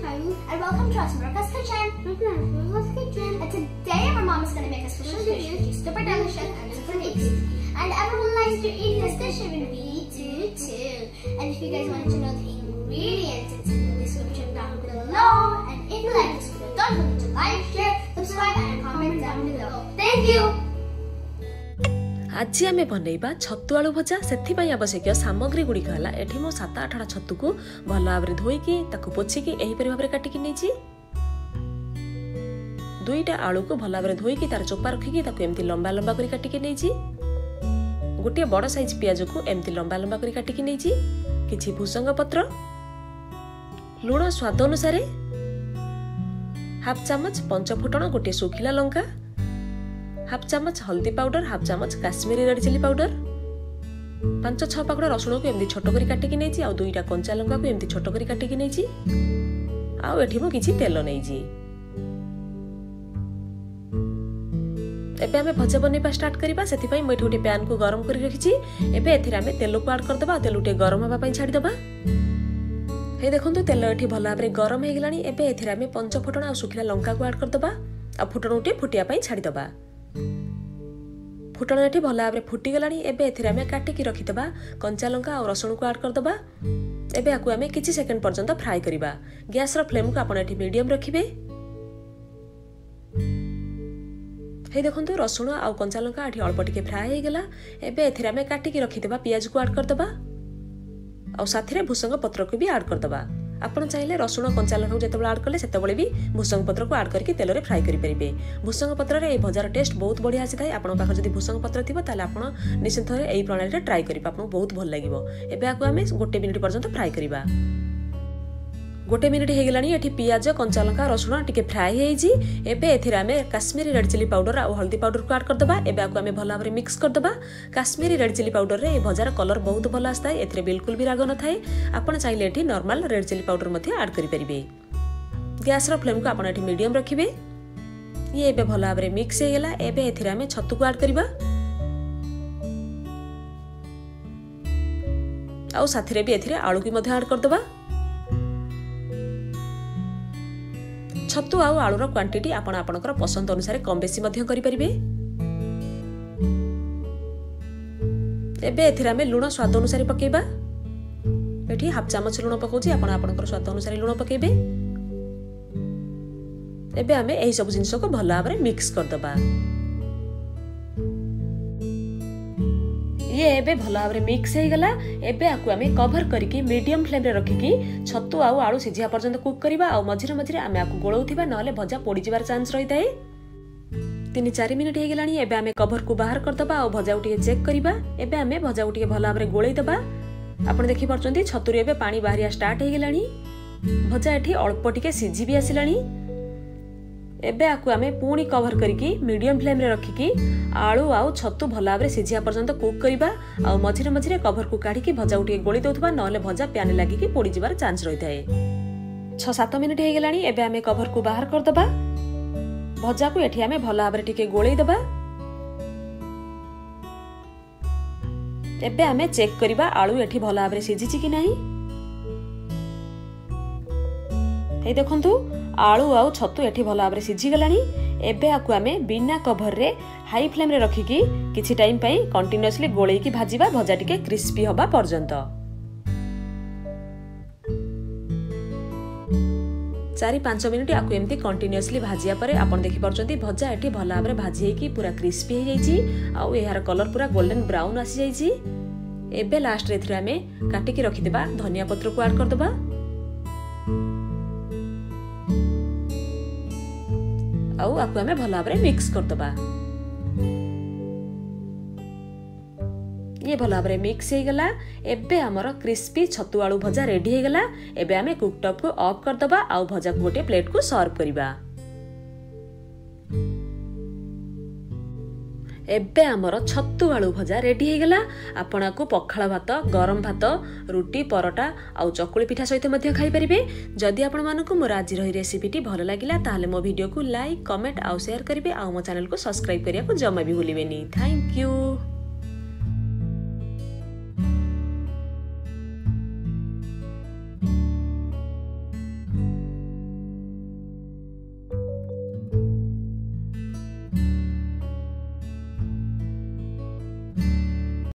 and welcome to America's Kitchen. And today our mom is going to make us special dish, which is super delicious and super tasty. And everyone likes to eat this dish, even we do too. And if you guys wanted to know the ingredients, it's in the description down below. And if you like this video, don't forget to like, share, subscribe, and comment down below. Thank you. आज आमे बनैबा छतु आलू भजा सेथि पई आवश्यक सामग्री गुडी हला एठी मो 7-8 छतु को भल भाबरे धोई की ताको पोछि की एही परि भाबरे काटि की नेछि दुईटा आलू को भल भाबरे धोई की तार चोपा रखि की ताको एम्ति लंबा लंबा करी काटि की नेछि गोटे बड़ साइज प्याज को एम्ति लंबा लंबा करी काटि की नेछि किछि भुसंग पत्र लूण स्वाद अनुसार हाफ चामच पंच फुटण गोटे सुखिला लंका हाफ चामच हल्दी पाउडर हाफ चामच काश्मीरी रेड चिली पाउडर 5-6 पाकड़ा रसुण को एमती छोट करी काटिकी नेछि आ दुईटा कंचा लंका को एमती छोट करी काटिकी नेछि आ एठी मो किछि तेल नेछि एबे हमें भजा बनेबा स्टार्ट करिबा सेति पई मैं एठी पैन को गरम करी रखिछि एबे एथिरा हमें तेल को ऐड कर दबा तेल उटे गरम हबा पई छाडी दबा हे देखंतु तेल एठी भला भाबरे गरम हे गेलानी एबे एथिरा हमें पंच फुटण आ सुखिला लंका को ऐड कर दबा आ फुटण उटे फुटिया पई छाडी दबा फुटण एठी भला भाबरे फुटी गलानी एबे एथिरा हमें काटिकी रखितबा कंचा लंका और रसुण को ऐड कर दबा एबे आकु हमें किछि सेकंड पर्यंत फ्राई करिबा गैस रो फ्लेम को आपण एठी मीडियम रखिबे हे देखंतु रसुण आ कंचा लंका एठी अल्प टिके फ्राई हे गेला एबे एथिरा हमें काटिकी रखितबा प्याज को ऐड कर दबा और साथीरे भुसंग पत्र को भी ऐड कर दबा आपण चाहिले रसुण कंचा लंका को जेतेबेले ऐड करले सेतेबेले भी भुसंग पत्र को ऐड करके तेल रे फ्राई करि परिबे भुसंग पत्र रे ए भजार टेस्ट बहुत बढ़िया आसी थाए आपण पाख जदी भुसंग पत्र थिबो ताले आपण निश्चित रे एई प्रणाली रे ट्राई करिबा आपण बहुत भल लागिवो एबे आकु हमें 1 मिनिट पर्यंत फ्राई करिबा 1 मिनिट हे गेलानी एठी प्याज कंचा लंका रसुण टिके फ्राई हे जी एबे एथिरा हमें काश्मीरी रेड चिली पाउडर आ हल्दी पाउडर को ऐड कर दबा एबे आकु हमें भला भाबरे मिक्स कर दबा काश्मीरी रेड चिली पाउडर रे ए भजार कलर बहुत भल आस्ताय एथिरे बिल्कुल भी राग न थाए आपण चाहिले एठी नॉर्मल रेड चिली पाउडर मध्ये ऐड करि परिबे गैस रो फ्लेम को आपण एठी मीडियम रखिबे ये एबे भला भाबरे मिक्स हे गेला एबे एथिरा हमें छतु को ऐड करबा आ साथीरे भी एथिरे आलू की मध्ये ऐड कर दबा छतु आउ आलूर क्वांटिटी आपण आपणकर पसंद अनुसार कम बेसी मध्य करि परिबे एबे एथिरा में लूण स्वाद अनुसार पकेबा एठी हाफ चामच लूण पकोछि आपण आपणकर स्वाद अनुसार लूण पकेबे एबे हमें एही सब जिंस को भला भाबरे मिक्स कर दबा ये एबे भला भाबरे मिक्स हे गला एबे आकु हमें कवर करके मीडियम फ्लेम रे रखिकी छतु आउ आलू सिझिया पर्यंत कुक करबा आ मझिरे मझिरे हमें आकु गोळौथिबा नले भजा पोडी जिबार चांस रही थाए 3-4 मिनिट हे गेलानी एबे हमें कवर को बाहर कर दबा आ भजा उटिके चेक करबा एबे हमें भजा उटिके भला भाबरे गोळै दबा आपण देखि परचंती छतु रे एबे पानी बाहरिया स्टार्ट हे गेलानी भजा एठी अल्प टिके सिझी भी आसिलानी एबे आकु हमें पूरी कवर करके मीडियम फ्लेम रे रखिकी आलू आउ छतु भला भाबरे सिझिया पर्यंत कुक करबा आ मझिरे मझिरे कवर को काढी की भजा उटिके गोळी दोथबा नले भजा प्यान लागि की पोडी जिबार चांस रही थाए 6-7 मिनिट हे गेलानी एबे हमें कवर को बाहर कर दबा भजा को एठी हमें भला भाबरे टिके गोळी दबा एबे हमें चेक करबा आलू एठी भला भाबरे सिझिछि कि नाही हे देखंतु आलू आउ छतु एठी भला भाबरे सिझी गलानी एबे आकु हमें बिना कवर रे हाई फ्लेम रे रखिकी किछि टाइम पई कंटीन्यूअसली गोळै की भाजीबा भजा टिके क्रिस्पी होबा पर्यंत 4-5 मिनिट आकु एमती कंटीन्यूअसली भाजिया परे आपण देखि परचंती भजा एठी भला भाबरे भाजी हे की पूरा क्रिस्पी हे जाईची आउ एहार कलर पूरा गोल्डन ब्राउन आसी जाईची एबे लास्ट रे थ्रे हमें काटी की रखि देबा धनिया पत्र को ऐड कर देबा आउ आकु हमें भला भाबरे मिक्स कर दबा ये भला भाबरे मिक्स हे गला एबे हमर क्रिस्पी छतु आलू भजा रेडी हे गला एबे हमें कुक टॉप को ऑफ कर दबा आउ भजा को गोटे प्लेट को सर्व करिबा एबे हमर छतु आलू भजा रेडी हे गला आपना को पखाला भात गरम भात रोटी परोटा आउ चकुली पिठा सहित मध्य खाई परिबे जदि आपण मानको मोर आज रही रेसिपीटी भलो लागिला ताले मो वीडियो को लाइक कमेंट आउ शेयर करिवे आउ मो चैनल को सब्सक्राइब करिया को जमा भी भूलिबेनी थैंक यू।